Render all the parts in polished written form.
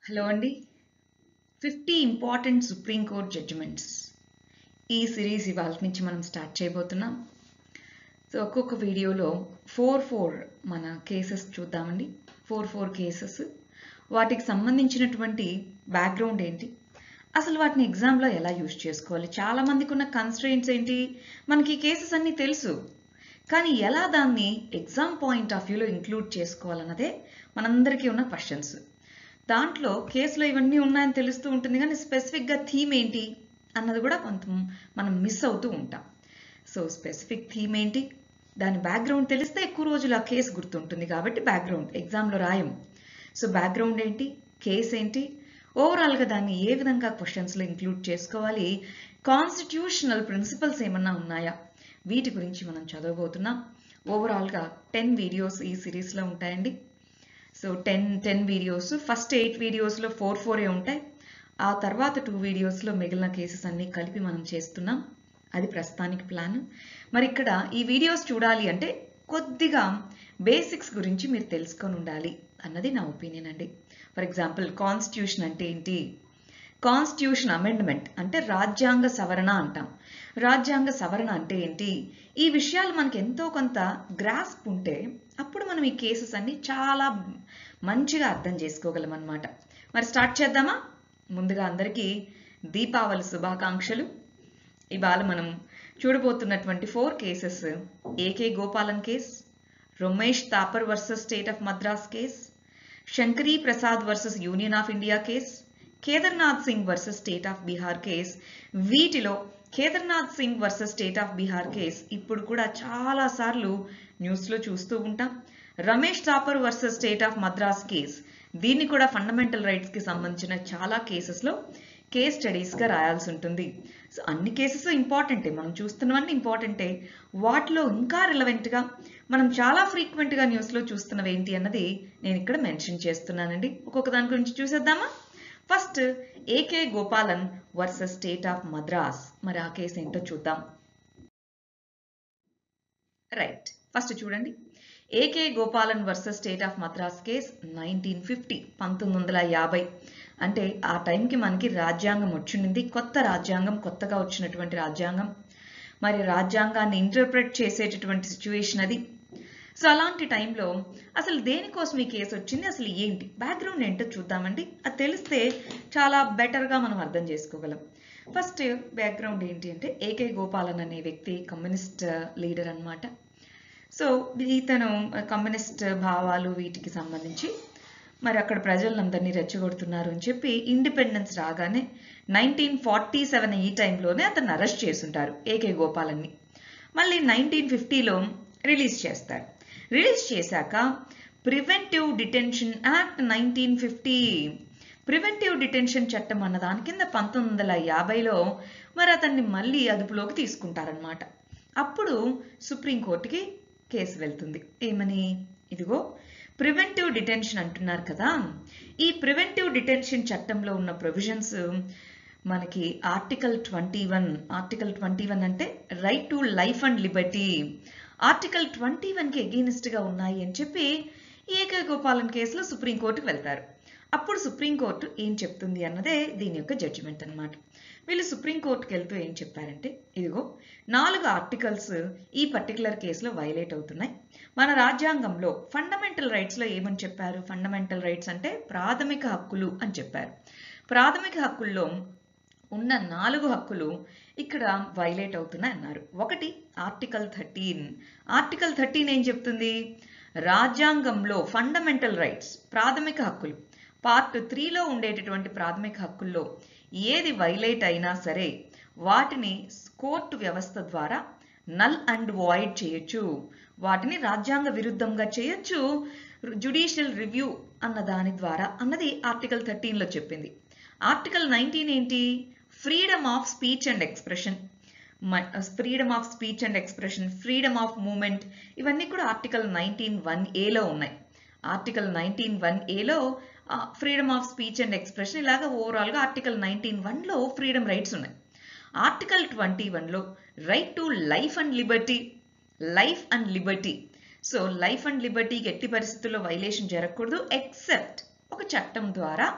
Hello అండి 50 important supreme court judgements ఈ series ఇవాళ నుంచి మనం స్టార్ట్ చేయబోతున్నాం. సో ఒక్కొక్క వీడియోలో ఫోర్ మన కేసెస్ చూద్దామండి. ఫోర్ కేసెస్, వాటికి సంబంధించినటువంటి బ్యాక్గ్రౌండ్ ఏంటి, అసలు వాటిని ఎగ్జామ్లో ఎలా యూజ్ చేసుకోవాలి. చాలామందికి ఉన్న కన్స్ట్రెయింట్స్ ఏంటి, మనకి ఈ కేసెస్ అన్నీ తెలుసు, కానీ ఎలా దాన్ని ఎగ్జామ్ పాయింట్ ఆఫ్ వ్యూలో ఇంక్లూడ్ చేసుకోవాలన్నదే మనందరికీ ఉన్న క్వశ్చన్స్. దాంట్లో కేసులో ఇవన్నీ ఉన్నాయని తెలుస్తూ ఉంటుంది, కానీ స్పెసిఫిక్గా థీమ్ ఏంటి అన్నది కూడా కొంత మనం మిస్ అవుతూ ఉంటాం. సో స్పెసిఫిక్ థీమ్ ఏంటి, దాని బ్యాక్గ్రౌండ్ తెలిస్తే ఎక్కువ రోజులు ఆ కేసు గుర్తుంటుంది, కాబట్టి బ్యాక్గ్రౌండ్ ఎగ్జామ్లో రాయము. సో బ్యాక్గ్రౌండ్ ఏంటి, కేసు ఏంటి, ఓవరాల్గా దాన్ని ఏ విధంగా క్వశ్చన్స్లో ఇంక్లూడ్ చేసుకోవాలి, కాన్స్టిట్యూషనల్ ప్రిన్సిపల్స్ ఏమన్నా ఉన్నాయా, వీటి గురించి మనం చదవబోతున్నాం. ఓవరాల్గా 10 వీడియోస్ ఈ సిరీస్లో ఉంటాయండి. సో 10 వీడియోస్, ఫస్ట్ 8 వీడియోస్లో 4 ఉంటాయి. ఆ తర్వాత 2 వీడియోస్లో మిగిలిన కేసెస్ అన్నీ కలిపి మనం చేస్తున్నాం. అది ప్రస్తుతానికి ప్లాన్. మరి ఇక్కడ ఈ వీడియోస్ చూడాలి అంటే కొద్దిగా బేసిక్స్ గురించి మీరు తెలుసుకొని ఉండాలి అన్నది నా ఒపీనియన్ అండి. ఫర్ ఎగ్జాంపుల్, కాన్స్టిట్యూషన్ అంటే ఏంటి, కాన్స్టిట్యూషన్ అమెండ్మెంట్ అంటే రాజ్యాంగ సవరణ అంటాం. రాజ్యాంగ సవరణ అంటే ఏంటి, ఈ విషయాలు మనకి ఎంతో కొంత గ్రాస్ప్ ఉంటే అప్పుడు మనం ఈ కేసెస్ అన్ని చాలా మంచిగా అర్థం చేసుకోగలం అన్నమాట. మరి స్టార్ట్ చేద్దామా? ముందుగా అందరికీ దీపావళి శుభాకాంక్షలు. ఇవాళ మనం చూడబోతున్నటువంటి 4 cases: AK Gopalan case, Ramesh Thapar versus state of Madras case, Shankari Prasad versus union of India case, Kedarnath Singh versus state of Bihar case. వీటిలో Kedarnath Singh versus state of Bihar case ఇప్పుడు కూడా చాలా సార్లు న్యూస్లో చూస్తూ ఉంటాం. Ramesh Thapar versus state of Madras case, దీన్ని కూడా ఫండమెంటల్ రైట్స్కి సంబంధించిన చాలా కేసెస్లో కేస్ స్టడీస్గా రాయాల్సి ఉంటుంది. సో అన్ని కేసెస్ ఇంపార్టెంటే, మనం చూస్తున్నవన్నీ ఇంపార్టెంటే, వాటిలో ఇంకా రిలవెంట్గా మనం చాలా ఫ్రీక్వెంట్గా న్యూస్లో చూస్తున్నవి ఏంటి అన్నది నేను ఇక్కడ మెన్షన్ చేస్తున్నానండి. ఒక్కొక్క దాని గురించి చూసేద్దామా? First, AK Gopalan versus state of Madras. మరి ఆ కేసు ఏంటో చూద్దాం. రైట్, ఫస్ట్ చూడండి, AK Gopalan versus state of Madras case 1950, 1950. అంటే ఆ టైంకి మనకి రాజ్యాంగం వచ్చింది, కొత్త రాజ్యాంగం, కొత్తగా వచ్చినటువంటి రాజ్యాంగం. మరి రాజ్యాంగాన్ని ఇంటర్ప్రెట్ చేసేటటువంటి సిచ్యువేషన్ అది. సో అలాంటి టైంలో అసలు దేనికోసం ఈ కేసు వచ్చింది, అసలు ఏంటి, బ్యాక్గ్రౌండ్ ఏంటో చూద్దామండి. అది తెలిస్తే చాలా బెటర్గా మనం అర్థం చేసుకోగలం. ఫస్ట్ బ్యాక్గ్రౌండ్ ఏంటి అంటే, ఏకే గోపాలన్ అనే వ్యక్తి కమ్యూనిస్ట్ లీడర్ అన్నమాట. సో ఇతను కమ్యూనిస్ట్ భావాలు వీటికి సంబంధించి మరి అక్కడ ప్రజలందరినీ రెచ్చగొడుతున్నారు అని చెప్పి ఇండిపెండెన్స్ రాగానే 1947 ఈ టైంలోనే అతన్ని అరెస్ట్ చేసుంటారు, ఏకే గోపాలన్ని. మళ్ళీ 1950లో రిలీజ్ చేస్తారు. రిలీజ్ చేశాక preventive detention act 1950, preventive detention చట్టం అన్న దాని కింద 1950లో మరి అతన్ని మళ్ళీ అదుపులోకి తీసుకుంటారనమాట. అప్పుడు సుప్రీంకోర్టుకి కేసు వెళ్తుంది. ఏమని, ఇదిగో ప్రివెంటివ్ డిటెన్షన్ అంటున్నారు కదా, ఈ ప్రివెంటివ్ డిటెన్షన్ చట్టంలో ఉన్న ప్రొవిజన్స్ మనకి ఆర్టికల్ 21 అంటే right to life and liberty, article 21కి ఎగెయినిస్ట్గా ఉన్నాయి అని చెప్పి ఏకే గోపాలన్ కేసులో సుప్రీంకోర్టుకు వెళ్తారు. అప్పుడు సుప్రీంకోర్టు ఏం చెప్తుంది అన్నదే దీని యొక్క జడ్జిమెంట్ అనమాట. వీళ్ళు సుప్రీంకోర్టుకి వెళ్తూ ఏం చెప్పారంటే, ఇదిగో 4 ఆర్టికల్స్ ఈ పర్టికులర్ కేసులో వైలేట్ అవుతున్నాయి. మన రాజ్యాంగంలో ఫండమెంటల్ రైట్స్లో ఏమని చెప్పారు, ఫండమెంటల్ రైట్స్ అంటే ప్రాథమిక హక్కులు అని చెప్పారు. ప్రాథమిక హక్కుల్లో ఉన్న 4 హక్కులు ఇక్కడ వైలేట్ అవుతున్నాయి అన్నారు. ఒకటి ఆర్టికల్ 13. ఆర్టికల్ 13 ఏం చెప్తుంది, రాజ్యాంగంలో ఫండమెంటల్ రైట్స్ ప్రాథమిక హక్కులు పార్ట్ 3లో ఉండేటటువంటి ప్రాథమిక హక్కుల్లో ఏది వైలేట్ అయినా సరే వాటిని కోర్టు వ్యవస్థ ద్వారా నల్ అండ్ వాయిడ్ చేయొచ్చు, వాటిని రాజ్యాంగ విరుద్ధంగా చేయొచ్చు, జ్యుడిషియల్ రివ్యూ అన్న దాని ద్వారా అన్నది ఆర్టికల్ 13లో చెప్పింది. ఆర్టికల్ 19 ఏంటి, freedom of speech and expression, freedom of speech and expression, freedom of movement, ఇవన్నీ కూడా ఆర్టికల్ 19(1)(a)లో ఉన్నాయి. ఆర్టికల్ 19(1)(a)లో freedom of speech and expression, ఇలాగా ఓవరాల్గా ఆర్టికల్ 19(1)లో ఫ్రీడమ్ రైట్స్ ఉన్నాయి. ఆర్టికల్ 21లో right to life and liberty, life and liberty. So life and లిబర్టీకి ఎట్టి పరిస్థితుల్లో వైలేషన్ జరగకూడదు, ఎక్సెప్ట్ ఒక చట్టం ద్వారా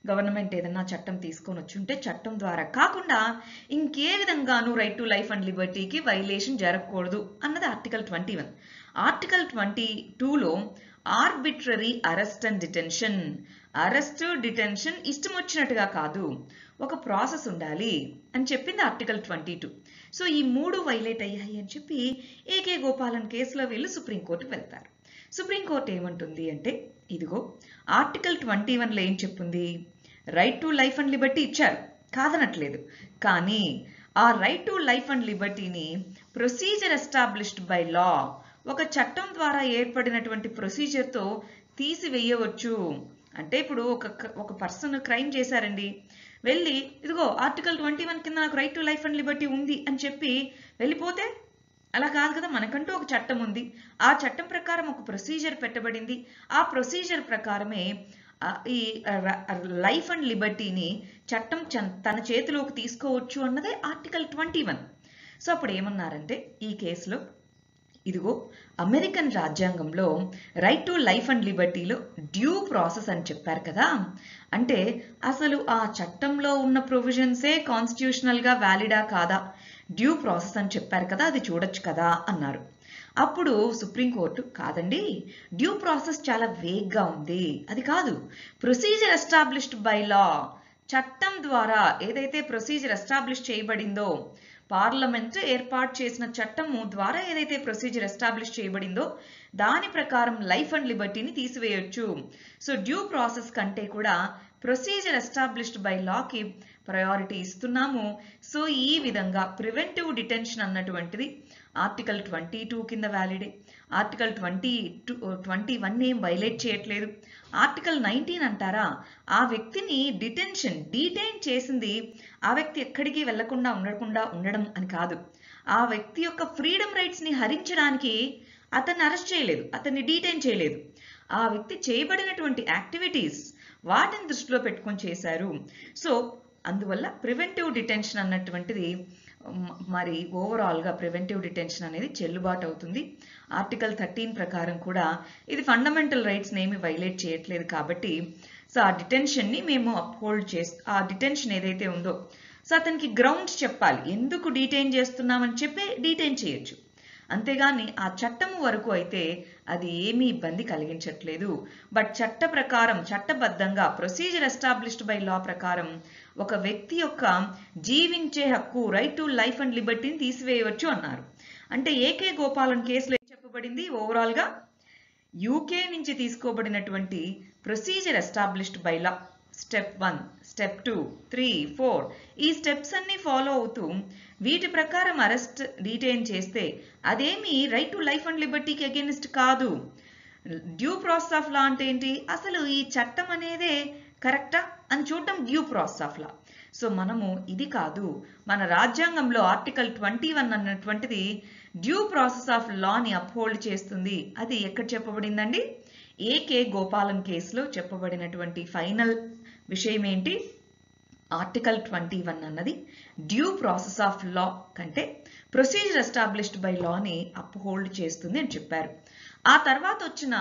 గవర్నమెంట్ ఏదన్నా చట్టం తీసుకొని వచ్చుంటే చట్టం ద్వారా కాకుండా ఇంకే విధంగానూ రైట్ టు లైఫ్ అండ్ లిబర్టీకి వైలేషన్ జరగకూడదు అన్నది ఆర్టికల్ 21. ఆర్టికల్ 22లో arbitrary arrest and detention, arrest detention ఇష్టం వచ్చినట్టుగా కాదు, ఒక ప్రాసెస్ ఉండాలి అని చెప్పింది ఆర్టికల్ 22. సో ఈ 3 వైలేట్ అయ్యాయి అని చెప్పి ఏకే గోపాలన్ కేసులో వీళ్ళు సుప్రీంకోర్టుకు వెళ్తారు. సుప్రీంకోర్టు ఏమంటుంది అంటే, ఇదిగో ఆర్టికల్ 21లో ఏం చెప్పింది, right to life and liberty ఇచ్చారు, కాదనట్లేదు, కానీ ఆ రైట్ టు లైఫ్ అండ్ లిబర్టీని ప్రొసీజర్ ఎస్టాబ్లిష్డ్ బై లా, ఒక చట్టం ద్వారా ఏర్పడినటువంటి ప్రొసీజర్తో తీసివేయవచ్చు. అంటే ఇప్పుడు ఒక పర్సన్ క్రైమ్ చేశారండి, వెళ్ళి ఇదిగో ఆర్టికల్ 21 కింద నాకు right to life and Liberty ఉంది అని చెప్పి వెళ్ళిపోతే అలా కాదు కదా, మనకంటూ ఒక చట్టం ఉంది, ఆ చట్టం ప్రకారం ఒక ప్రొసీజర్ పెట్టబడింది, ఆ ప్రొసీజర్ ప్రకారమే ఈ లైఫ్ అండ్ లిబర్టీని చట్టం తన చేతిలోకి తీసుకోవచ్చు అన్నదే ఆర్టికల్ 21. సో అప్పుడు ఏమన్నారంటే ఈ కేసులో, ఇదిగో అమెరికన్ రాజ్యాంగంలో రైట్ టు లైఫ్ అండ్ లిబర్టీలో డ్యూ ప్రాసెస్ అని చెప్పారు కదా, అంటే అసలు ఆ చట్టంలో ఉన్న ప్రొవిజన్సే కాన్స్టిట్యూషనల్గా వ్యాలిడా కాదా, డ్యూ ప్రాసెస్ అని చెప్పారు కదా, అది చూడొచ్చు కదా అన్నారు. అప్పుడు సుప్రీంకోర్టు కాదండి, డ్యూ ప్రాసెస్ చాలా వేగ్గా ఉంది, అది కాదు, ప్రొసీజర్ ఎస్టాబ్లిష్డ్ బై లా, చట్టం ద్వారా ఏదైతే ప్రొసీజర్ ఎస్టాబ్లిష్ చేయబడిందో, పార్లమెంట్ ఏర్పాటు చేసిన చట్టము ద్వారా ఏదైతే ప్రొసీజర్ ఎస్టాబ్లిష్ చేయబడిందో దాని ప్రకారం లైఫ్ అండ్ లిబర్టీని తీసివేయొచ్చు. సో డ్యూ ప్రాసెస్ కంటే కూడా ప్రొసీజర్ ఎస్టాబ్లిష్డ్ బై లాకి ప్రయారిటీ ఇస్తున్నాము. సో ఈ విధంగా ప్రివెంటివ్ డిటెన్షన్ అన్నటువంటిది ఆర్టికల్ 22 కింద వ్యాలిడే, ఆర్టికల్ 21 ఏం వైలేట్ చేయట్లేదు. ఆర్టికల్ 19 అంటారా, ఆ వ్యక్తిని డీటైన్ చేసింది ఆ వ్యక్తి ఎక్కడికి వెళ్లకుండా ఉండడం అని కాదు, ఆ వ్యక్తి యొక్క ఫ్రీడమ్ రైట్స్ని హరించడానికి అతన్ని అరెస్ట్ చేయలేదు, అతన్ని డీటైన్ చేయలేదు, ఆ వ్యక్తి చేయబడినటువంటి యాక్టివిటీస్ వాటిని దృష్టిలో పెట్టుకొని చేశారు. సో అందువల్ల ప్రివెంటివ్ డిటెన్షన్ అన్నటువంటిది మరి ఓవరాల్గా ప్రివెంటివ్ డిటెన్షన్ అనేది చెల్లుబాటు అవుతుంది. ఆర్టికల్ 13 ప్రకారం కూడా ఇది ఫండమెంటల్ రైట్స్ని ఏమి వైలేట్ చేయట్లేదు కాబట్టి సో ఆ డిటెన్షన్ని మేము అప్హోల్డ్ ఆ డిటెన్షన్ ఏదైతే ఉందో సో అతనికి గ్రౌండ్స్ చెప్పాలి, ఎందుకు డీటైన్ చేస్తున్నామని చెప్పి డీటైన్ చేయొచ్చు, అంతేగాని ఆ చట్టము వరకు అయితే అది ఏమీ ఇబ్బంది కలిగించట్లేదు. బట్ చట్ట ప్రకారం చట్టబద్ధంగా ప్రొసీజర్ ఎస్టాబ్లిష్డ్ బై లా ప్రకారం ఒక వ్యక్తి యొక్క జీవించే హక్కు రైట్ టు లైఫ్ అండ్ లిబర్టీని తీసివేయవచ్చు అన్నారు. అంటే ఏకే గోపాలన్ కేసులో ఏం చెప్పబడింది, ఓవరాల్గా యూకే నుంచి తీసుకోబడినటువంటి procedure established by law step 1, step 2, 3, 4 ఈ స్టెప్స్ అన్ని ఫాలో అవుతూ వీటి ప్రకారం అరెస్ట్ డీటైన్ చేస్తే అదేమి రైట్ టు లైఫ్ అండ్ లిబర్టీకి అగెనిస్ట్ కాదు. డ్యూ ప్రాసెస్ ఆఫ్ లా అంటే ఏంటి, అసలు ఈ చట్టం అనేదే కరెక్టా అని చూడటం due process of law. So మనము ఇది కాదు, మన రాజ్యాంగంలో ఆర్టికల్ 21 అన్నటువంటిది డ్యూ ప్రాసెస్ ఆఫ్ లాని అప్హోల్డ్ చేస్తుంది. అది ఎక్కడ చెప్పబడిందండి, ఏకే గోపాలన్ కేసులో చెప్పబడినటువంటి ఫైనల్ విషయం ఏంటి, ఆర్టికల్ 21 అన్నది డ్యూ ప్రాసెస్ ఆఫ్ లా కంటే ప్రొసీజర్ ఎస్టాబ్లిష్డ్ బై లాని అప్హోల్డ్ చేస్తుంది అని చెప్పారు. ఆ తర్వాత వచ్చిన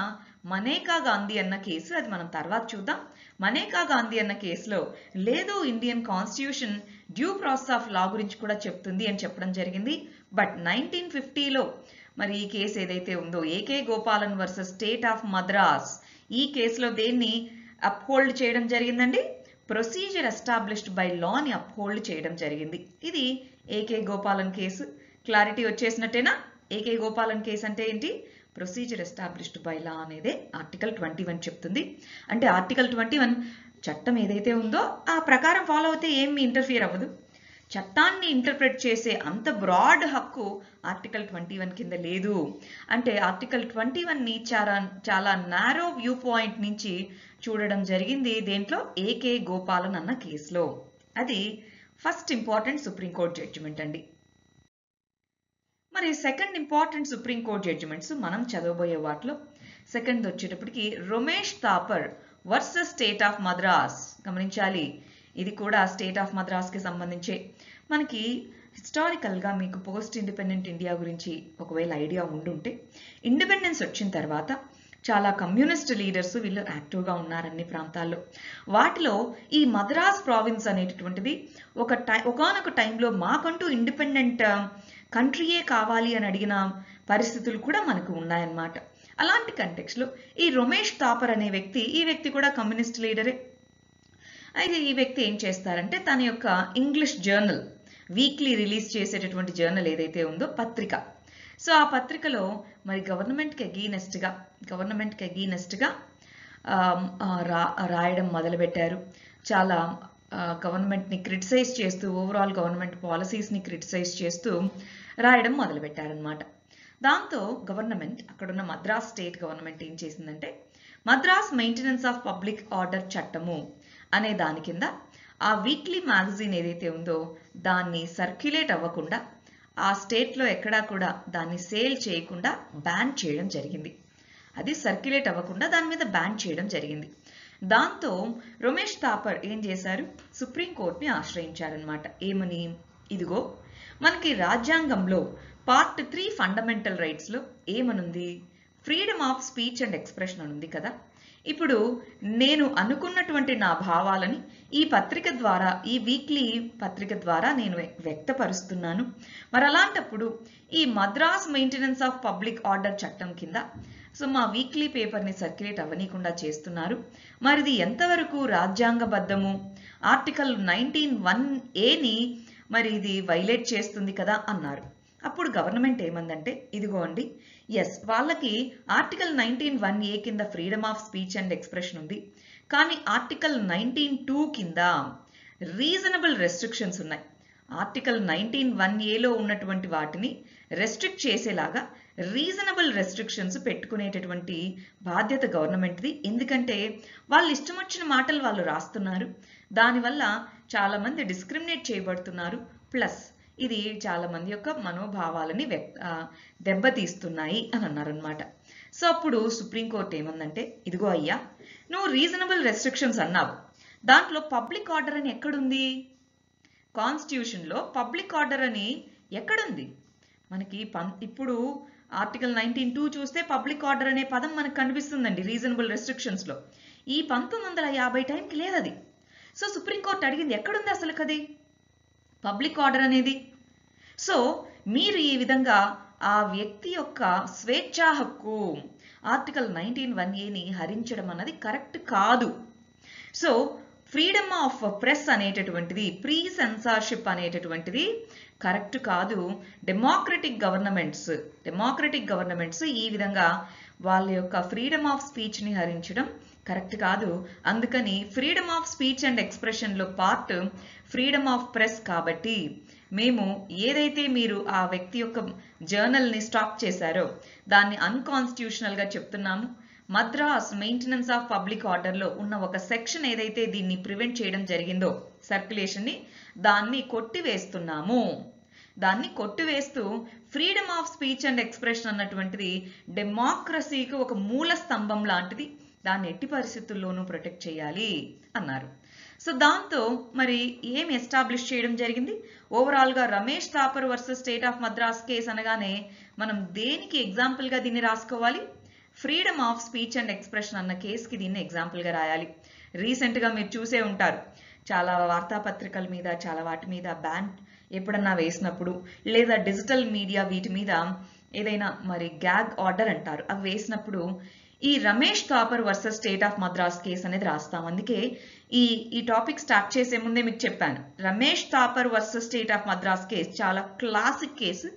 మనేకా గాంధీ అన్న కేసు, అది మనం తర్వాత చూద్దాం. మనేకా గాంధీ అన్న కేసులో లేదు, Indian constitution due process of లా గురించి కూడా చెప్తుంది అని చెప్పడం జరిగింది. బట్ 1950లో మరి ఈ కేసు ఏదైతే ఉందో AK Gopalan versus state of Madras, ఈ కేసులో దేన్ని అప్హోల్డ్ చేయడం జరిగిందండి, ప్రొసీజర్ ఎస్టాబ్లిష్డ్ బై లాని అప్హోల్డ్ చేయడం జరిగింది. ఇది ఏకే గోపాలన్ కేసు. క్లారిటీ వచ్చేసినట్టేనా, ఏకే గోపాలన్ కేసు అంటే ఏంటి, ప్రొసీజర్ ఎస్టాబ్లిష్డ్ బై లా అనేదే ఆర్టికల్ 21 చెప్తుంది. అంటే ఆర్టికల్ 21 చట్టం ఏదైతే ఉందో ఆ ప్రకారం ఫాలో అయితే ఏమి ఇంటర్ఫియర్ అవ్వదు, చట్టాన్ని ఇంటర్ప్రెట్ చేసే అంత బ్రాడ్ హక్కు ఆర్టికల్ 21 కింద లేదు. అంటే ఆర్టికల్ 21ని చాలా నారో వ్యూ పాయింట్ నుంచి చూడడం జరిగింది దేంట్లో, ఏకే గోపాలన్ అన్న కేసులో. అది ఫస్ట్ ఇంపార్టెంట్ సుప్రీంకోర్టు జడ్జిమెంట్ అండి. మరి సెకండ్ ఇంపార్టెంట్ సుప్రీంకోర్టు జడ్జిమెంట్స్ మనం చదవబోయే వాటిలో సెకండ్ వచ్చేటప్పటికి Ramesh Thapar versus state of Madras. గమనించాలి, ఇది కూడా స్టేట్ ఆఫ్ మద్రాస్కి సంబంధించే. మనకి హిస్టారికల్గా మీకు పోస్ట్ ఇండిపెండెంట్ ఇండియా గురించి ఒకవేళ ఐడియా ఉండుంటే, ఇండిపెండెన్స్ వచ్చిన తర్వాత చాలా కమ్యూనిస్ట్ లీడర్స్ వీళ్ళు యాక్టివ్గా ఉన్నారు అన్ని ప్రాంతాల్లో. వాటిలో ఈ మద్రాస్ ప్రావిన్స్ అనేటటువంటిది ఒకానొక టైంలో మాకంటూ ఇండిపెండెంట్ కంట్రీయే కావాలి అని అడిగిన పరిస్థితులు కూడా మనకు ఉన్నాయన్నమాట. అలాంటి కంటెక్స్లో ఈ రమేష్ థాపర్ అనే వ్యక్తి, ఈ వ్యక్తి కూడా కమ్యూనిస్ట్ లీడరే. అయితే ఈ వ్యక్తి ఏం చేస్తారంటే తన యొక్క ఇంగ్లీష్ జర్నల్, వీక్లీ రిలీజ్ చేసేటటువంటి జర్నల్ ఏదైతే ఉందో పత్రిక, సో ఆ పత్రికలో మరి గవర్నమెంట్కి అగెయినెస్ట్గా రాయడం మొదలుపెట్టారు. చాలా గవర్నమెంట్ని క్రిటిసైజ్ చేస్తూ, ఓవరాల్ గవర్నమెంట్ పాలసీస్ని క్రిటిసైజ్ చేస్తూ రాయడం మొదలుపెట్టారనమాట. దాంతో గవర్నమెంట్, అక్కడున్న మద్రాస్ స్టేట్ గవర్నమెంట్ ఏం చేసిందంటే Madras maintenance of public order చట్టము అనే దాని కింద ఆ వీక్లీ మ్యాగజైన్ ఏదైతే ఉందో దాన్ని సర్క్యులేట్ అవ్వకుండా, ఆ స్టేట్లో ఎక్కడా కూడా దాన్ని సేల్ చేయకుండా బ్యాన్ చేయడం జరిగింది. అది సర్క్యులేట్ అవ్వకుండా దాని మీద బ్యాన్ చేయడం జరిగింది. దాంతో రమేష్ థాపర్ ఏం చేశారు, సుప్రీంకోర్టుని ఆశ్రయించారనమాట. ఏమని, ఇదిగో మనకి రాజ్యాంగంలో పార్ట్ 3 ఫండమెంటల్ రైట్స్లో ఏమనుంది, freedom of speech and expression అని ఉంది కదా. ఇప్పుడు నేను అనుకున్నటువంటి నా భావాలని ఈ పత్రిక ద్వారా, ఈ వీక్లీ పత్రిక ద్వారా నేను వ్యక్తపరుస్తున్నాను. మరి అలాంటప్పుడు ఈ Madras maintenance of public order చట్టం కింద సో మా వీక్లీ పేపర్ని సర్క్యులేట్ అవ్వనీయకుండా చేస్తున్నారు. మరి ఇది ఎంతవరకు రాజ్యాంగబద్ధము, ఆర్టికల్ 19(1)A మరి ఇది వైలేట్ చేస్తుంది కదా అన్నారు. అప్పుడు గవర్నమెంట్ ఏమందంటే, ఇదిగో అండి, ఎస్ వాళ్ళకి ఆర్టికల్ 19(1)A కింద freedom of speech and expression ఉంది, కానీ ఆర్టికల్ 19(2) కింద రీజనబుల్ రెస్ట్రిక్షన్స్ ఉన్నాయి. ఆర్టికల్ 19(1)Aలో ఉన్నటువంటి వాటిని రెస్ట్రిక్ట్ చేసేలాగా రీజనబుల్ రెస్ట్రిక్షన్స్ పెట్టుకునేటటువంటి బాధ్యత గవర్నమెంట్ది. ఎందుకంటే వాళ్ళు ఇష్టం వచ్చిన మాటలు వాళ్ళు రాస్తున్నారు, దానివల్ల చాలామంది డిస్క్రిమినేట్ చేయబడుతున్నారు, ప్లస్ ఇది చాలా మంది యొక్క మనోభావాలని దెబ్బతీస్తున్నాయి అని అన్నారనమాట. సో అప్పుడు సుప్రీంకోర్టు ఏమందంటే, ఇదిగో అయ్యా, నువ్వు రీజనబుల్ రెస్ట్రిక్షన్స్ అన్నావు, దాంట్లో పబ్లిక్ ఆర్డర్ అని ఎక్కడుంది? కాన్స్టిట్యూషన్లో పబ్లిక్ ఆర్డర్ అని ఎక్కడుంది? మనకి ఇప్పుడు ఆర్టికల్ 19(2) చూస్తే పబ్లిక్ ఆర్డర్ అనే పదం మనకు కనిపిస్తుందండి రీజనబుల్ రెస్ట్రిక్షన్స్లో. ఈ 1950 టైంకి లేదు అది. సో సుప్రీంకోర్టు అడిగింది, ఎక్కడుంది అసలు కది పబ్లిక్ ఆర్డర్ అనేది? సో మీరు ఈ విధంగా ఆ వ్యక్తి యొక్క స్వేచ్ఛా హక్కు ఆర్టికల్ 19(1)A హరించడం అన్నది కరెక్ట్ కాదు. సో ఫ్రీడమ్ ఆఫ్ ప్రెస్ అనేటటువంటిది, ప్రీ సెన్సార్షిప్ అనేటటువంటిది కరెక్ట్ కాదు. డెమోక్రటిక్ గవర్నమెంట్స్ ఈ విధంగా వాళ్ళ యొక్క ఫ్రీడమ్ ఆఫ్ స్పీచ్ని హరించడం కరెక్ట్ కాదు. అందుకని ఫ్రీడమ్ ఆఫ్ స్పీచ్ అండ్ ఎక్స్ప్రెషన్లో పార్ట్ ఫ్రీడమ్ ఆఫ్ ప్రెస్ కాబట్టి మేము ఏదైతే మీరు ఆ వ్యక్తి యొక్క జర్నల్ని స్టాప్ చేశారో దాన్ని అన్కాన్స్టిట్యూషనల్గా చెప్తున్నాము. మద్రాస్ మెయింటెనెన్స్ ఆఫ్ పబ్లిక్ ఆర్డర్లో ఉన్న ఒక సెక్షన్ ఏదైతే దీన్ని ప్రివెంట్ చేయడం జరిగిందో సర్క్యులేషన్ని, దాన్ని కొట్టివేస్తున్నాము. దాన్ని కొట్టివేస్తూ freedom of speech and expression అన్నటువంటిది డెమోక్రసీకి ఒక మూల స్తంభం లాంటిది, దాన్ని ఎట్టి పరిస్థితుల్లోనూ ప్రొటెక్ట్ చేయాలి అన్నారు. సో దాంతో మరి ఏం ఎస్టాబ్లిష్ చేయడం జరిగింది? ఓవరాల్గా Ramesh Thapar versus state of Madras case అనగానే మనం దేనికి ఎగ్జాంపుల్గా దీన్ని రాసుకోవాలి? Freedom of speech and expression అన్న కేసుకి దీన్ని ఎగ్జాంపుల్గా రాయాలి. రీసెంట్గా మీరు చూసే ఉంటారు, చాలా వార్తాపత్రికల మీద, చాలా వాటి మీద బ్యాన్ ఎప్పుడన్నా వేసినప్పుడు, లేదా డిజిటల్ మీడియా వీటి మీద ఏదైనా మరి గ్యాగ్ ఆర్డర్ అంటారు, అవి వేసినప్పుడు ఈ Ramesh Thapar versus state of Madras case అనేది రాస్తాం. అందుకే ఈ టాపిక్ స్టార్ట్ చేసే ముందే మీకు చెప్పాను, Ramesh Thapar versus state of Madras case చాలా క్లాసిక్ కేసు,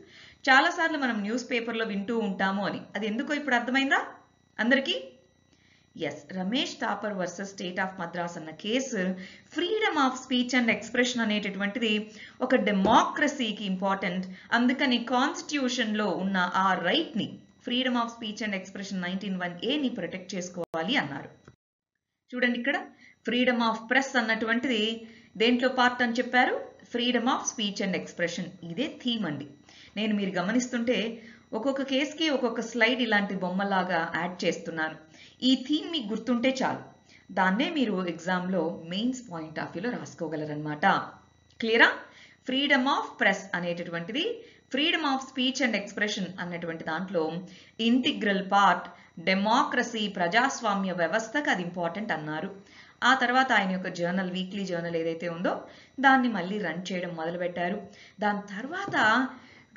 చాలాసార్లు మనం న్యూస్ పేపర్లో వింటూ ఉంటాము అని. అది ఎందుకో ఇప్పుడు అర్థమైందా అందరికీ? Yes, Ramesh Thapar versus state of Madras అన్న case freedom of speech and expression అనేటటువంటిది ఒక డెమోక్రసీకి ఇంపార్టెంట్. అందుకని కాన్స్టిట్యూషన్లో ఉన్న ఆ రైట్ని, freedom of speech and expression 19(1)A protect చేసుకోవాలి అన్నారు. చూడండి, ఇక్కడ ఫ్రీడమ్ ఆఫ్ ప్రెస్ అన్నటువంటిది దేంట్లో పార్ట్ అని చెప్పారు? Freedom of speech and expression. ఇదే థీమ్ అండి. నేను మీరు గమనిస్తుంటే ఒక్కొక్క కేసుకి ఒక్కొక్క స్లైడ్ ఇలాంటి బొమ్మలాగా యాడ్ చేస్తున్నాను. ఈ థీమ్ మీకు గుర్తుంటే చాలు, దాన్నే మీరు ఎగ్జామ్లో మెయిన్స్ పాయింట్ ఆఫ్ వ్యూలో రాసుకోగలరనమాట. క్లియరా? ఫ్రీడమ్ ఆఫ్ ప్రెస్ అనేటటువంటిది freedom of speech and expression అన్నటువంటి దాంట్లో ఇంటిగ్రల్ పార్ట్ డెమోక్రసీ ప్రజాస్వామ్య వ్యవస్థకు అది ఇంపార్టెంట్ అన్నారు. ఆ తర్వాత ఆయన యొక్క జర్నల్, వీక్లీ జర్నల్ ఏదైతే ఉందో దాన్ని మళ్ళీ రన్ చేయడం మొదలుపెట్టారు. దాని తర్వాత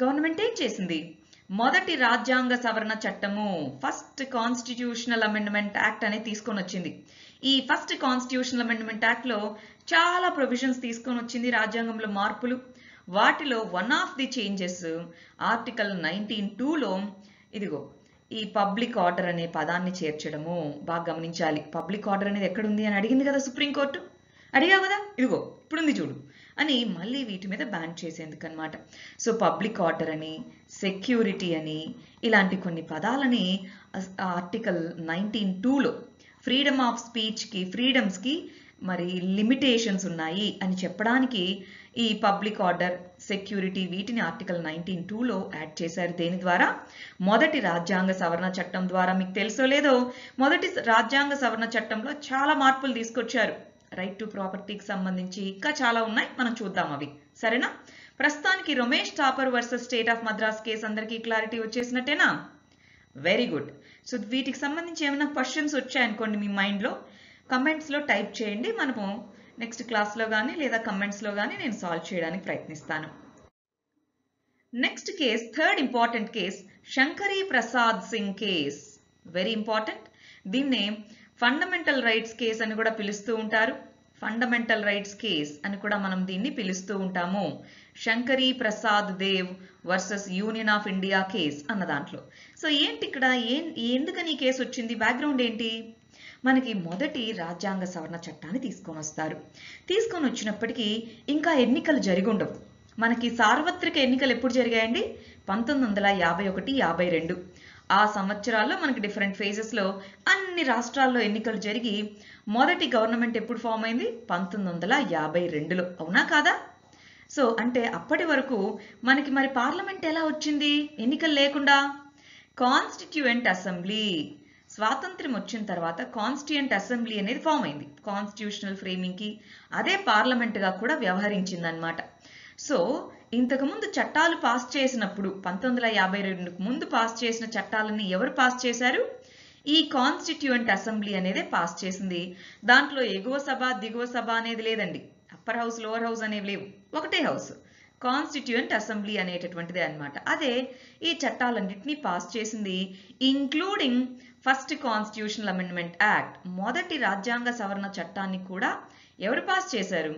గవర్నమెంట్ ఏం చేసింది? మొదటి రాజ్యాంగ సవరణ చట్టము, ఫస్ట్ కాన్స్టిట్యూషనల్ అమెండ్మెంట్ యాక్ట్ అనేది తీసుకొని వచ్చింది. ఈ ఫస్ట్ కాన్స్టిట్యూషనల్ అమెండ్మెంట్ యాక్ట్ లో చాలా ప్రొవిజన్స్ తీసుకొని వచ్చింది, రాజ్యాంగంలో మార్పులు. వాటిలో one of the changes article 19(2)లో ఇదిగో ఈ పబ్లిక్ ఆర్డర్ అనే పదాన్ని చేర్చడము. బాగా గమనించాలి. పబ్లిక్ ఆర్డర్ అనేది ఎక్కడుంది అని అడిగింది కదా సుప్రీంకోర్టు, అడిగావు కదా, ఇదిగో ఇప్పుడుంది చూడు అని మళ్ళీ వీటి మీద బ్యాన్ చేసేందుకు అనమాట. సో పబ్లిక్ ఆర్డర్ అని, సెక్యూరిటీ అని ఇలాంటి కొన్ని పదాలని ఆర్టికల్ 19(2)లో ఫ్రీడమ్ ఆఫ్ స్పీచ్కి, ఫ్రీడమ్స్కి మరి లిమిటేషన్స్ ఉన్నాయి అని చెప్పడానికి ఈ పబ్లిక్ ఆర్డర్, సెక్యూరిటీ వీటిని ఆర్టికల్ 19(2)లో యాడ్ చేశారు. దేని ద్వారా? మొదటి రాజ్యాంగ సవరణ చట్టం ద్వారా. మీకు తెలుసో లేదో, మొదటి రాజ్యాంగ సవరణ చట్టంలో చాలా మార్పులు తీసుకొచ్చారు. రైట్ టు ప్రాపర్టీకి సంబంధించి ఇంకా చాలా ఉన్నాయి, మనం చూద్దాం అవి. సరేనా? ప్రస్తుతానికి Ramesh Thapar versus state of Madras case అందరికీ క్లారిటీ వచ్చేసినట్టేనా? Very good. సో వీటికి సంబంధించి ఏమైనా క్వశ్చన్స్ వచ్చాయనుకోండి మీ మైండ్లో, కమెంట్స్లో టైప్ చేయండి. మనము నెక్స్ట్ క్లాస్లో కానీ లేదా కమెంట్స్లో కానీ నేను సాల్వ్ చేయడానికి ప్రయత్నిస్తాను. Next case, third important case, Shankari Prasad Singh case. Very important. దీన్నే ఫండమెంటల్ రైట్స్ కేస్ అని కూడా పిలుస్తూ ఉంటారు. ఫండమెంటల్ రైట్స్ కేస్ అని కూడా మనం దీన్ని పిలుస్తూ ఉంటాము. Shankari Prasad Dev versus union of India case అన్న దాంట్లో. సో ఏంటి ఇక్కడ, ఎందుకని ఈ కేసు వచ్చింది? బ్యాక్గ్రౌండ్ ఏంటి? మనకి మొదటి రాజ్యాంగ సవరణ చట్టాన్ని తీసుకొని వస్తారు. తీసుకొని వచ్చినప్పటికీ ఇంకా ఎన్నికలు జరిగి ఉండవు. మనకి సార్వత్రిక ఎన్నికలు ఎప్పుడు జరిగాయండి? 1951, 52. ఆ సంవత్సరాల్లో మనకి డిఫరెంట్ ఫేజెస్లో అన్ని రాష్ట్రాల్లో ఎన్నికలు జరిగి మొదటి గవర్నమెంట్ ఎప్పుడు ఫామ్ అయింది? 1952లో. అవునా కాదా? సో అంటే అప్పటి వరకు మనకి మరి పార్లమెంట్ ఎలా వచ్చింది ఎన్నికలు లేకుండా? Constituent assembly. స్వాతంత్ర్యం వచ్చిన తర్వాత కాన్స్టిట్యూయెంట్ అసెంబ్లీ అనేది ఫామ్ అయింది. కాన్స్టిట్యూషనల్ ఫ్రేమింగ్కి అదే పార్లమెంట్గా కూడా వ్యవహరించింది అనమాట. సో ఇంతకుముందు చట్టాలు పాస్ చేసినప్పుడు 1952కు ముందు పాస్ చేసిన చట్టాలని ఎవరు పాస్ చేశారు? ఈ కాన్స్టిట్యూయెంట్ అసెంబ్లీ అనేది పాస్ చేసింది. దాంట్లో ఎగువ సభ, దిగువ సభ అనేది లేదండి. అప్పర్ హౌస్, లోవర్ హౌస్ అనేవి లేవు, ఒకటే హౌస్. కాన్స్టిట్యూయెంట్ అసెంబ్లీ అనేటటువంటిదే అనమాట. అదే ఈ చట్టాలన్నింటినీ పాస్ చేసింది, including first constitutional amendment act. మొదటి రాజ్యాంగ సవరణ చట్టాన్ని కూడా ఎవరు పాస్ చేశారు?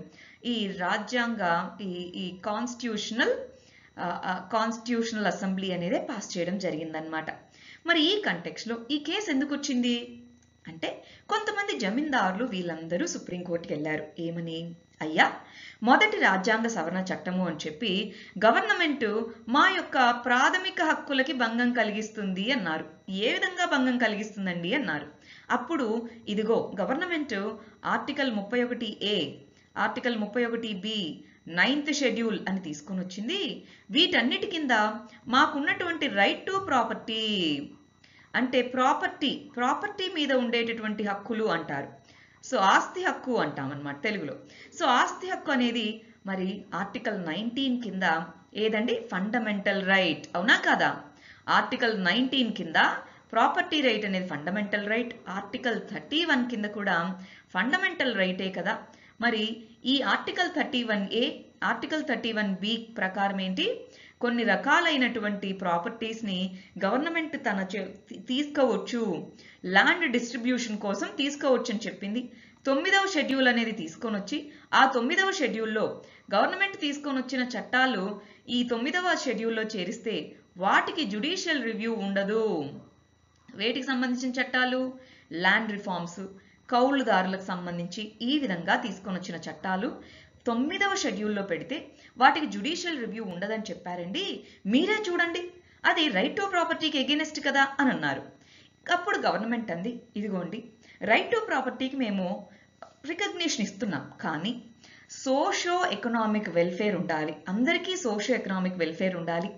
ఈ రాజ్యాంగ ఈ కాన్స్టిట్యూషనల్ అసెంబ్లీ అనేది పాస్ చేయడం జరిగిందనమాట. మరి ఈ కంటెక్స్లో ఈ కేసు ఎందుకు వచ్చింది అంటే, కొంతమంది జమీందారులు వీళ్ళందరూ సుప్రీంకోర్టుకి వెళ్ళారు. ఏమని? అయ్యా, మొదటి రాజ్యాంగ సవరణ చట్టము అని చెప్పి గవర్నమెంట్ మా యొక్క ప్రాథమిక హక్కులకి భంగం కలిగిస్తుంది అన్నారు. ఏ విధంగా భంగం కలిగిస్తుందండి అన్నారు. అప్పుడు ఇదిగో government article 31A, article 31B, 9th schedule అని తీసుకొని వచ్చింది. వీటన్నిటి కింద మాకున్నటువంటి రైట్ టు ప్రాపర్టీ అంటే ప్రాపర్టీ మీద ఉండేటటువంటి హక్కులు అంటారు. సో ఆస్తి హక్కు అంటాం అన్నమాట తెలుగులో. సో ఆస్తి హక్కు అనేది మరి ఆర్టికల్ 19 కింద ఏదండి? Fundamental right. అవునా కాదా? ఆర్టికల్ 19 కింద ప్రాపర్టీ రైట్ అనేది ఫండమెంటల్ రైట్. ఆర్టికల్ 31 కింద కూడా ఫండమెంటల్ రైటే కదా. మరి ఈ ఆర్టికల్ 31A, ఆర్టికల్ 31B ప్రకారం ఏంటి? కొన్ని రకాలైనటువంటి ప్రాపర్టీస్ని గవర్నమెంట్ తీసుకోవచ్చు, ల్యాండ్ డిస్ట్రిబ్యూషన్ కోసం తీసుకోవచ్చు అని చెప్పింది. 9వ షెడ్యూల్ అనేది తీసుకొని వచ్చి ఆ 9వ షెడ్యూల్లో గవర్నమెంట్ తీసుకొని వచ్చిన చట్టాలు ఈ 9వ షెడ్యూల్లో చేరిస్తే వాటికి జ్యుడిషియల్ రివ్యూ ఉండదు. వేటికి సంబంధించిన చట్టాలు? ల్యాండ్ రిఫార్మ్స్, కౌలుదారులకు సంబంధించి ఈ విధంగా తీసుకొని వచ్చిన చట్టాలు 9వ షెడ్యూల్లో పెడితే వాటికి జ్యుడిషియల్ రివ్యూ ఉండదని చెప్పారండి. మీరే చూడండి, అది రైట్ టు ప్రాపర్టీకి ఎగెనిస్ట్ కదా అని అన్నారు. అప్పుడు గవర్నమెంట్ అంది, ఇదిగోండి రైట్ టు ప్రాపర్టీకి మేము రికగ్నిషన్ ఇస్తున్నాం, కానీ సోషో ఎకనామిక్ వెల్ఫేర్ ఉండాలి, అందరికీ సోషో ఎకనామిక్ వెల్ఫేర్ ఉండాలి,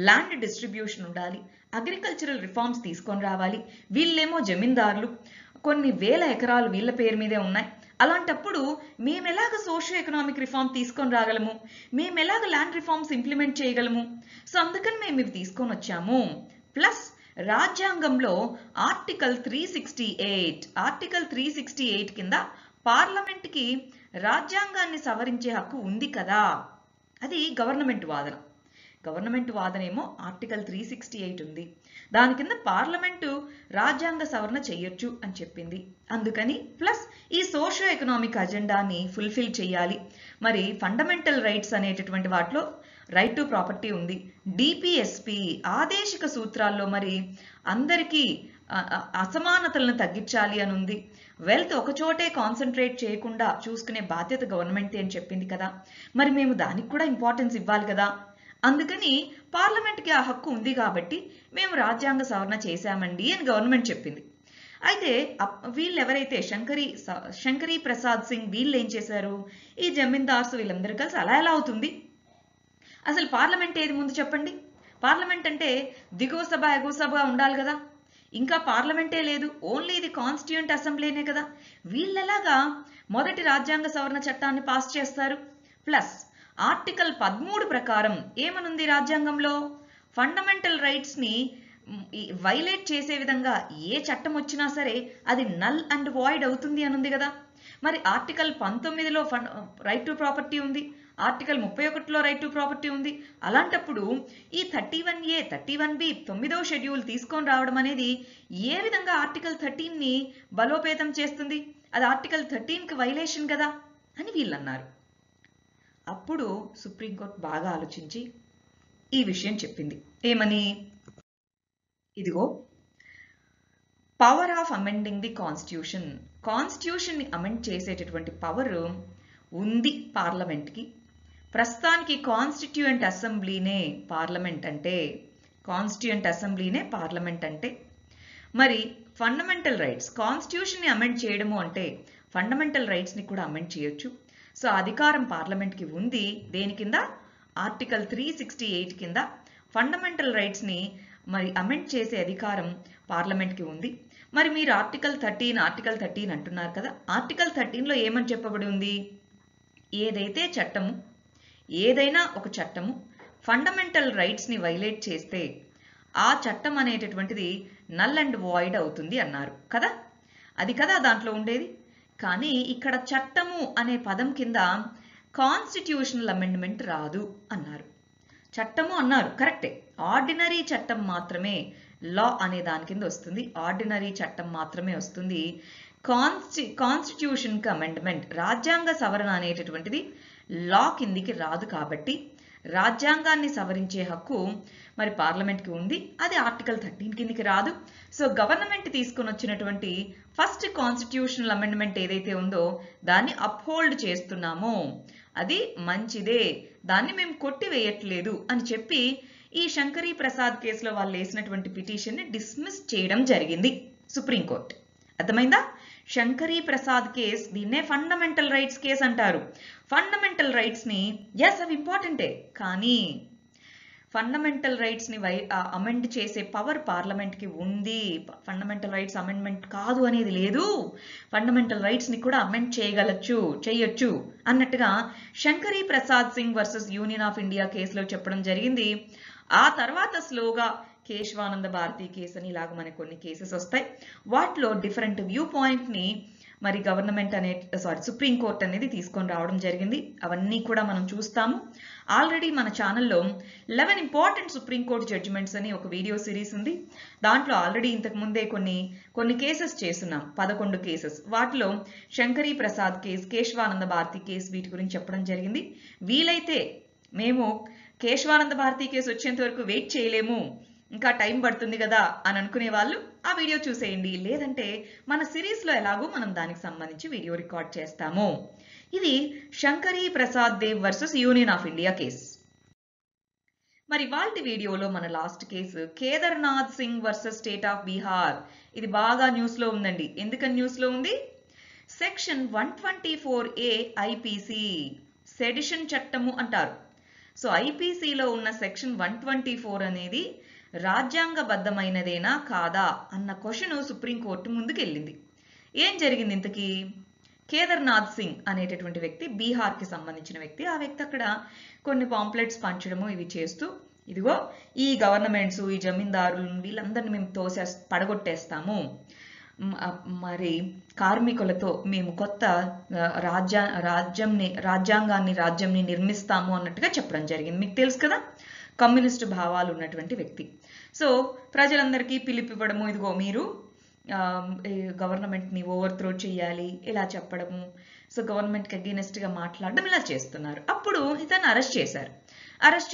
ల్యాండ్ డిస్ట్రిబ్యూషన్ ఉండాలి, అగ్రికల్చరల్ రిఫార్మ్స్ తీసుకొని రావాలి. వీళ్ళేమో జమీందారులు, కొన్ని వేల ఎకరాలు వీళ్ళ పేరు మీదే ఉన్నాయి. అలాంటప్పుడు మేము ఎలాగ సోషో ఎకనామిక్ రిఫార్మ్ తీసుకొని రాగలము? మేము ఎలాగ ల్యాండ్ రిఫార్మ్స్ ఇంప్లిమెంట్ చేయగలము? సో అందుకని మేము ఇవి తీసుకొని వచ్చాము. ప్లస్ రాజ్యాంగంలో ఆర్టికల్ 368 కింద పార్లమెంట్కి రాజ్యాంగాన్ని సవరించే హక్కు ఉంది కదా. అది గవర్నమెంట్ వాదన. గవర్నమెంట్ వాదనేమో ఆర్టికల్ 368 ఉంది, దాని కింద పార్లమెంటు రాజ్యాంగ సవరణ చేయొచ్చు అని చెప్పింది. అందుకని ప్లస్ ఈ సోషో ఎకనామిక్ అజెండాని ఫుల్ఫిల్ చేయాలి. మరి ఫండమెంటల్ రైట్స్ అనేటటువంటి వాటిలో రైట్ టు ప్రాపర్టీ ఉంది. డిపిఎస్పి ఆదేశిక సూత్రాల్లో మరి అందరికీ అసమానతలను తగ్గించాలి అని ఉంది. వెల్త్ ఒకచోటే కాన్సన్ట్రేట్ చేయకుండా చూసుకునే బాధ్యత గవర్నమెంట్ అని చెప్పింది కదా. మరి మేము దానికి కూడా ఇంపార్టెన్స్ ఇవ్వాలి కదా. అందుకని పార్లమెంట్కి ఆ హక్కు ఉంది కాబట్టి మేము రాజ్యాంగ సవరణ చేశామండి అని గవర్నమెంట్ చెప్పింది. అయితే వీళ్ళు ఎవరైతే శంకరీ ప్రసాద్ సింగ్ వీళ్ళు ఏం చేశారు, ఈ జమీందార్స్ వీళ్ళందరూ కలిసి అలా ఎలా అవుతుంది, అసలు పార్లమెంట్ ఏది ముందు చెప్పండి. పార్లమెంట్ అంటే దిగువ సభ ఎగువ సభ ఉండాలి కదా. ఇంకా పార్లమెంటే లేదు, ఓన్లీ ఇది కాన్స్టిట్యూయెంట్ అసెంబ్లీనే కదా. వీళ్ళలాగా మొదటి రాజ్యాంగ సవరణ చట్టాన్ని పాస్ చేస్తారు. ప్లస్ ఆర్టికల్ 13 ప్రకారం ఏమనుంది రాజ్యాంగంలో, ఫండమెంటల్ రైట్స్ని వైలేట్ చేసే విధంగా ఏ చట్టం వచ్చినా సరే అది నల్ అండ్ వాయిడ్ అవుతుంది అని ఉంది కదా. మరి ఆర్టికల్ 19లో రైట్ టు ప్రాపర్టీ ఉంది, ఆర్టికల్ 31లో రైట్ టు ప్రాపర్టీ ఉంది. అలాంటప్పుడు ఈ 31A 31B 9వ షెడ్యూల్ తీసుకొని రావడం అనేది ఏ విధంగా ఆర్టికల్ 13ని బలోపేతం చేస్తుంది, అది ఆర్టికల్ 13కి వైలేషన్ కదా అని వీళ్ళు అన్నారు. అప్పుడు సుప్రీంకోర్టు బాగా ఆలోచించి ఈ విషయం చెప్పింది. ఏమని, ఇదిగో power of amending the constitution, కాన్స్టిట్యూషన్ని అమెండ్ చేసేటటువంటి పవర్ ఉంది పార్లమెంట్కి. ప్రస్తుతానికి కాన్స్టిట్యూయెంట్ అసెంబ్లీనే పార్లమెంట్ అంటే, కాన్స్టిట్యూయెంట్ అసెంబ్లీనే పార్లమెంట్ అంటే. మరి ఫండమెంటల్ రైట్స్, కాన్స్టిట్యూషన్ని అమెండ్ చేయడము అంటే ఫండమెంటల్ రైట్స్ని కూడా అమెండ్ చేయొచ్చు. సో అధికారం పార్లమెంట్కి ఉంది. దేని కింద, ఆర్టికల్ 368 కింద ఫండమెంటల్ రైట్స్ని మరి అమెండ్ చేసే అధికారం పార్లమెంట్కి ఉంది. మరి మీరు ఆర్టికల్ 13 అంటున్నారు కదా. ఆర్టికల్ 13లో ఏమని చెప్పబడి ఉంది, ఏదైతే చట్టము, ఏదైనా ఒక చట్టము ఫండమెంటల్ రైట్స్ని వైలేట్ చేస్తే ఆ చట్టం అనేటటువంటిది నల్ అండ్ వాయిడ్ అవుతుంది అన్నారు కదా. అది కదా దాంట్లో ఉండేది. కానీ ఇక్కడ చట్టము అనే పదం కింద కాన్స్టిట్యూషనల్ అమెండ్మెంట్ రాదు అన్నారు. చట్టము అన్నారు కరెక్టే, ఆర్డినరీ చట్టం మాత్రమే లా అనే దాని కింద వస్తుంది, ఆర్డినరీ చట్టం మాత్రమే వస్తుంది. కాన్స్టిట్యూషన్కి అమెండ్మెంట్, రాజ్యాంగ సవరణ అనేటటువంటిది లా కిందికి రాదు. కాబట్టి రాజ్యాంగాన్ని సవరించే హక్కు మరి పార్లమెంట్కి ఉంది, అది ఆర్టికల్ 13 కిందికి రాదు. సో గవర్నమెంట్ తీసుకొని వచ్చినటువంటి ఫస్ట్ కాన్స్టిట్యూషనల్ అమెండ్మెంట్ ఏదైతే ఉందో దాన్ని అప్హోల్డ్ చేస్తున్నామో అది మంచిదే, దాన్ని మేము కొట్టివేయట్లేదు అని చెప్పి ఈ శంకరీ ప్రసాద్ కేసులో వాళ్ళు వేసినటువంటి పిటిషన్ని డిస్మిస్ చేయడం జరిగింది సుప్రీంకోర్టు. అర్థమైందా? శంకరీ ప్రసాద్ కేస్, దీన్నే ఫండమెంటల్ రైట్స్ కేసు అంటారు. ఫండమెంటల్ రైట్స్ని ఎస్ అవి ఇంపార్టెంటే, కానీ ఫండమెంటల్ రైట్స్ని అమెండ్ చేసే పవర్ పార్లమెంట్కి ఉంది. ఫండమెంటల్ రైట్స్ అమెండ్మెంట్ కాదు అనేది లేదు, ఫండమెంటల్ రైట్స్ని కూడా అమెండ్ చేయొచ్చు అన్నట్టుగా Shankari Prasad Singh versus union of India కేసులో చెప్పడం జరిగింది. ఆ తర్వాత స్లోగా కేశవానంద భారతి కేసు అని ఇలాగ మనకు కొన్ని కేసెస్ వస్తాయి. వాటిలో డిఫరెంట్ వ్యూ పాయింట్ని మరి సుప్రీంకోర్టు అనేది తీసుకొని రావడం జరిగింది. అవన్నీ కూడా మనం చూస్తాము. ఆల్రెడీ మన ఛానల్లో 11 ఇంపార్టెంట్ సుప్రీంకోర్టు జడ్జిమెంట్స్ అని ఒక వీడియో సిరీస్ ఉంది. దాంట్లో ఆల్రెడీ ఇంతకు ముందే కొన్ని కేసెస్ చేస్తున్నాం, 11 కేసెస్. వాటిలో శంకరీ ప్రసాద్ కేసు, కేశవానంద భారతి కేసు, వీటి గురించి చెప్పడం జరిగింది. వీలైతే మేము కేశవానంద భారతి కేసు వచ్చేంత వరకు వెయిట్ చేయలేము, ఇంకా టైం పడుతుంది కదా అని అనుకునే వాళ్ళు ఆ వీడియో చూసేయండి. లేదంటే మన సిరీస్లో ఎలాగో మనం దానికి సంబంధించి వీడియో రికార్డ్ చేస్తాము. ఇది Shankari Prasad Dev versus union of India case. మరి వాళ్ళ వీడియోలో మన last case Kedarnath Singh versus state of Bihar. ఇది బాగా న్యూస్లో ఉందండి. ఎందుకని న్యూస్లో ఉంది? సెక్షన్ 124A ఐపీసీ, సెడిషన్ చట్టము అంటారు. సో ఐపీసీలో ఉన్న సెక్షన్ 124 అనేది రాజ్యాంగబద్ధమైనదేనా కాదా అన్న క్వశ్చన్ సుప్రీంకోర్టు ముందుకు వెళ్ళింది. ఏం జరిగింది ఇంతకీ? కేదార్నాథ్ సింగ్ అనేటటువంటి వ్యక్తి బీహార్కి సంబంధించిన వ్యక్తి. ఆ వ్యక్తి అక్కడ కొన్ని పాంప్లెట్స్ పంచడము ఇవి చేస్తూ ఇదిగో ఈ గవర్నమెంట్స్, ఈ జమీందారులు వీళ్ళందరినీ మేము పడగొట్టేస్తాము, మరి కార్మికులతో మేము కొత్త రాజ్యంని నిర్మిస్తాము అన్నట్టుగా చెప్పడం జరిగింది. మీకు తెలుసు కదా, కమ్యూనిస్టు భావాలు ఉన్నటువంటి వ్యక్తి. సో ప్రజలందరికీ పిలిపివ్వడము, ఇదిగో మీరు గవర్నమెంట్ని ఓవర్త్రో చేయాలి ఇలా చెప్పడము, సో గవర్నమెంట్కి అగెయినెస్ట్గా మాట్లాడడం ఇలా చేస్తున్నారు. అప్పుడు ఇతను అరెస్ట్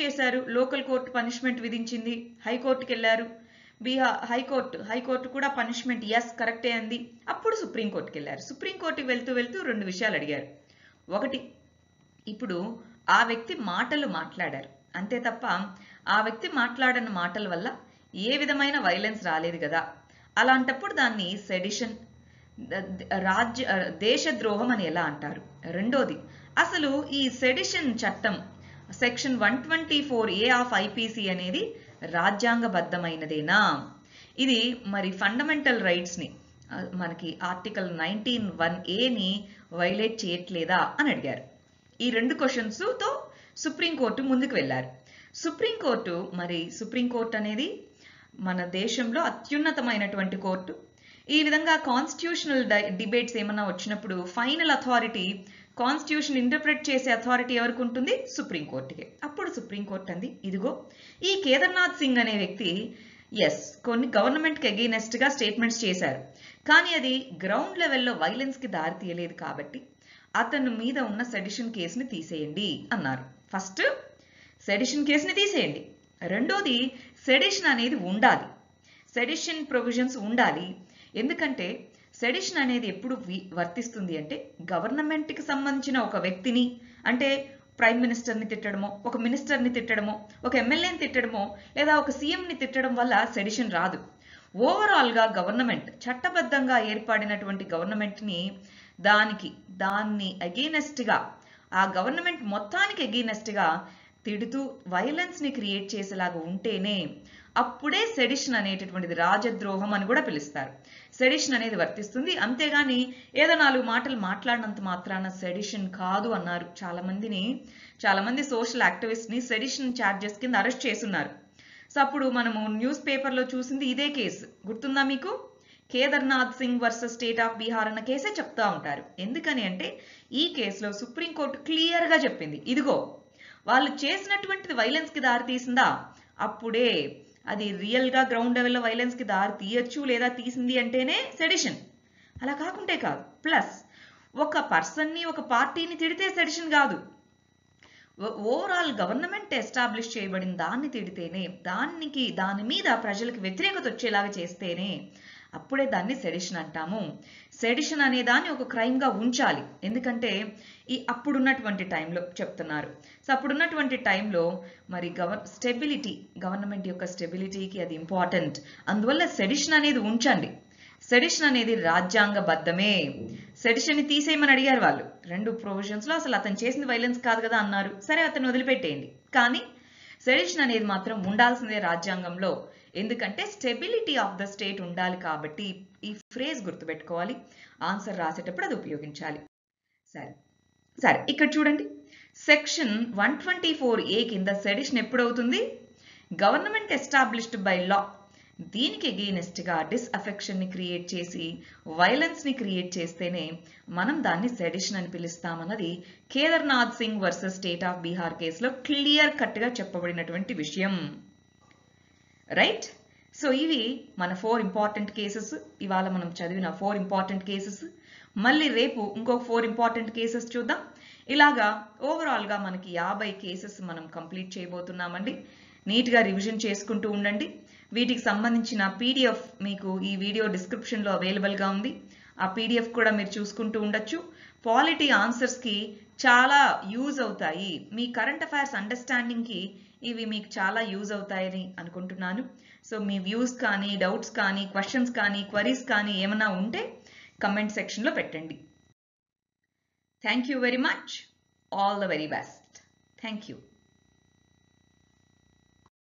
చేశారు. లోకల్ కోర్టు పనిష్మెంట్ విధించింది. హైకోర్టుకి వెళ్ళారు. హైకోర్టు కూడా పనిష్మెంట్ ఎస్ కరెక్టే అంది. అప్పుడు సుప్రీంకోర్టుకి వెళ్ళారు. సుప్రీంకోర్టుకి వెళ్తూ 2 విషయాలు అడిగారు. ఒకటి, ఇప్పుడు ఆ వ్యక్తి మాటలు మాట్లాడారు అంతే తప్ప ఆ వ్యక్తి మాట్లాడిన మాటల వల్ల ఏ విధమైన వైలెన్స్ రాలేదు కదా, అలాంటప్పుడు దాన్ని సెడిషన్, దేశద్రోహం అని ఎలా అంటారు? రెండోది, అసలు ఈ సెడిషన్ చట్టం సెక్షన్ 124A ఆఫ్ IPC అనేది రాజ్యాంగబద్ధమైనదేనా? ఇది మరి ఫండమెంటల్ రైట్స్ని, మనకి ఆర్టికల్ 19(1)A వైలేట్ చేయట్లేదా అని అడిగారు. ఈ 2 క్వశ్చన్స్తో సుప్రీంకోర్టు ముందుకు వెళ్ళారు. సుప్రీంకోర్టు అనేది మన దేశంలో అత్యున్నతమైనటువంటి కోర్టు. ఈ విధంగా కాన్స్టిట్యూషనల్ డిబేట్స్ ఏమన్నా వచ్చినప్పుడు ఫైనల్ అథారిటీ, కాన్స్టిట్యూషన్ ఇంటర్ప్రెట్ చేసే అథారిటీ ఎవరికి ఉంటుంది? సుప్రీంకోర్టుకే. అప్పుడు సుప్రీంకోర్టు అంది, ఇదిగో ఈ కేదార్నాథ్ సింగ్ అనే వ్యక్తి కొన్ని గవర్నమెంట్కి అగెయినెస్ట్గా స్టేట్మెంట్స్ చేశారు, కానీ అది గ్రౌండ్ లెవెల్లో వైలెన్స్కి దారి తీయలేదు కాబట్టి అతని మీద ఉన్న సెడిషన్ కేసుని తీసేయండి అన్నారు. ఫస్ట్ సెడిషన్ కేసుని తీసేయండి. రెండోది, సెడిషన్ అనేది ఉండాలి, సెడిషన్ ప్రొవిజన్స్ ఉండాలి. ఎందుకంటే సెడిషన్ అనేది ఎప్పుడు వర్తిస్తుంది అంటే గవర్నమెంట్కి సంబంధించిన ఒక వ్యక్తిని, అంటే ప్రైమ్ మినిస్టర్ని తిట్టడమో, ఒక మినిస్టర్ని తిట్టడమో, ఒక ఎమ్మెల్యేని తిట్టడమో, లేదా ఒక సీఎంని తిట్టడం వల్ల సెడిషన్ రాదు. ఓవరాల్గా గవర్నమెంట్, చట్టబద్ధంగా ఏర్పడినటువంటి గవర్నమెంట్ని దాన్ని అగెయినెస్ట్గా, ఆ గవర్నమెంట్ మొత్తానికి అగెయినెస్ట్గా తిడుతూ వైలెన్స్ని క్రియేట్ చేసేలాగా ఉంటేనే అప్పుడే సెడిషన్ అనేటటువంటిది, రాజద్రోహం అని కూడా పిలుస్తారు, సెడిషన్ అనేది వర్తిస్తుంది. అంతేగాని ఏదో 4 మాటలు మాట్లాడినంత మాత్రాన సెడిషన్ కాదు అన్నారు. చాలా మంది సోషల్ యాక్టివిస్ట్ని సెడిషన్ ఛార్జెస్ కింద అరెస్ట్ చేస్తున్నారు. సో అప్పుడు మనము న్యూస్ పేపర్లో చూసింది ఇదే కేసు, గుర్తుందా మీకు? Kedarnath Singh versus state of Bihar అన్న కేసే చెప్తా ఉంటారు. ఎందుకని అంటే ఈ కేసులో సుప్రీంకోర్టు క్లియర్గా చెప్పింది, ఇదిగో వాళ్ళు చేసినటువంటిది వైలెన్స్కి దారి తీసిందా, అప్పుడే అది రియల్గా గ్రౌండ్ లెవెల్లో వైలెన్స్కి దారి తీయచ్చు, లేదా తీసింది అంటేనే సెడిషన్, అలా కాకుంటే కాదు. ప్లస్ ఒక పర్సన్ని, ఒక పార్టీని తిడితే సెడిషన్ కాదు, ఓవరాల్ గవర్నమెంట్ ఎస్టాబ్లిష్ చేయబడిన దాన్ని తిడితేనే, దాని మీద ప్రజలకు వ్యతిరేకత వచ్చేలాగా చేస్తేనే అప్పుడే దాన్ని సెడిషన్ అంటాము. సెడిషన్ అనే దాన్ని ఒక క్రైమ్గా ఉంచాలి. ఎందుకంటే అప్పుడున్నటువంటి టైంలో చెప్తున్నారు. సో అప్పుడున్నటువంటి టైంలో మరి గవర్నమెంట్ యొక్క స్టెబిలిటీకి అది ఇంపార్టెంట్. అందువల్ల సెడిషన్ అనేది ఉంచండి. సెడిషన్ అనేది రాజ్యాంగబద్ధమే. సెడిషన్ని తీసేయమని అడిగారు వాళ్ళు 2 ప్రొవిజన్స్లో. అసలు అతను చేసింది వైలెన్స్ కాదు కదా అన్నారు. సరే అతను వదిలిపెట్టేయండి, కానీ సెడిషన్ అనేది మాత్రం ఉండాల్సిందే రాజ్యాంగంలో. ఎందుకంటే స్టెబిలిటీ ఆఫ్ ద స్టేట్ ఉండాలి కాబట్టి ఈ ఫ్రేజ్ గుర్తుపెట్టుకోవాలి, ఆన్సర్ రాసేటప్పుడు అది ఉపయోగించాలి. సరే ఇక్కడ చూడండి, సెక్షన్ 124A కింద సెడిషన్ ఎప్పుడవుతుంది? గవర్నమెంట్ ఎస్టాబ్లిష్డ్ బై లా, దీనికి అగెయినెస్ట్గా డిస్అఫెక్షన్ని క్రియేట్ చేసి వైలెన్స్ని క్రియేట్ చేస్తేనే మనం దాన్ని సెడిషన్ అని పిలుస్తామన్నది Kedarnath Singh versus state of Bihar కేసులో క్లియర్ కట్గా చెప్పబడినటువంటి విషయం. రైట్? సో ఇవి మన 4 ఇంపార్టెంట్ కేసెస్. ఇవాళ మనం చదివిన 4 ఇంపార్టెంట్ కేసెస్. మళ్ళీ రేపు ఇంకొక 4 ఇంపార్టెంట్ కేసెస్ చూద్దాం. ఇలాగా ఓవరాల్గా మనకి 50 కేసెస్ మనం కంప్లీట్ చేయబోతున్నామండి. నీట్గా రివిజన్ చేసుకుంటూ ఉండండి. వీటికి సంబంధించిన PDF మీకు ఈ వీడియో డిస్క్రిప్షన్లో అవైలబుల్గా ఉంది. ఆ PDF కూడా మీరు చూసుకుంటూ ఉండొచ్చు. పాలిటీ ఆన్సర్స్కి చాలా యూజ్ అవుతాయి. మీ కరెంట్ అఫైర్స్ అండర్స్టాండింగ్కి ఇవి మీకు చాలా యూజ్ అవుతాయని అనుకుంటున్నాను. సో మీ వ్యూస్ కానీ, డౌట్స్ కానీ, క్వశ్చన్స్ కానీ, క్వరీస్ కానీ ఏమైనా ఉంటే కమెంట్ సెక్షన్లో పెట్టండి. Thank you very much. All the very best. Thank you.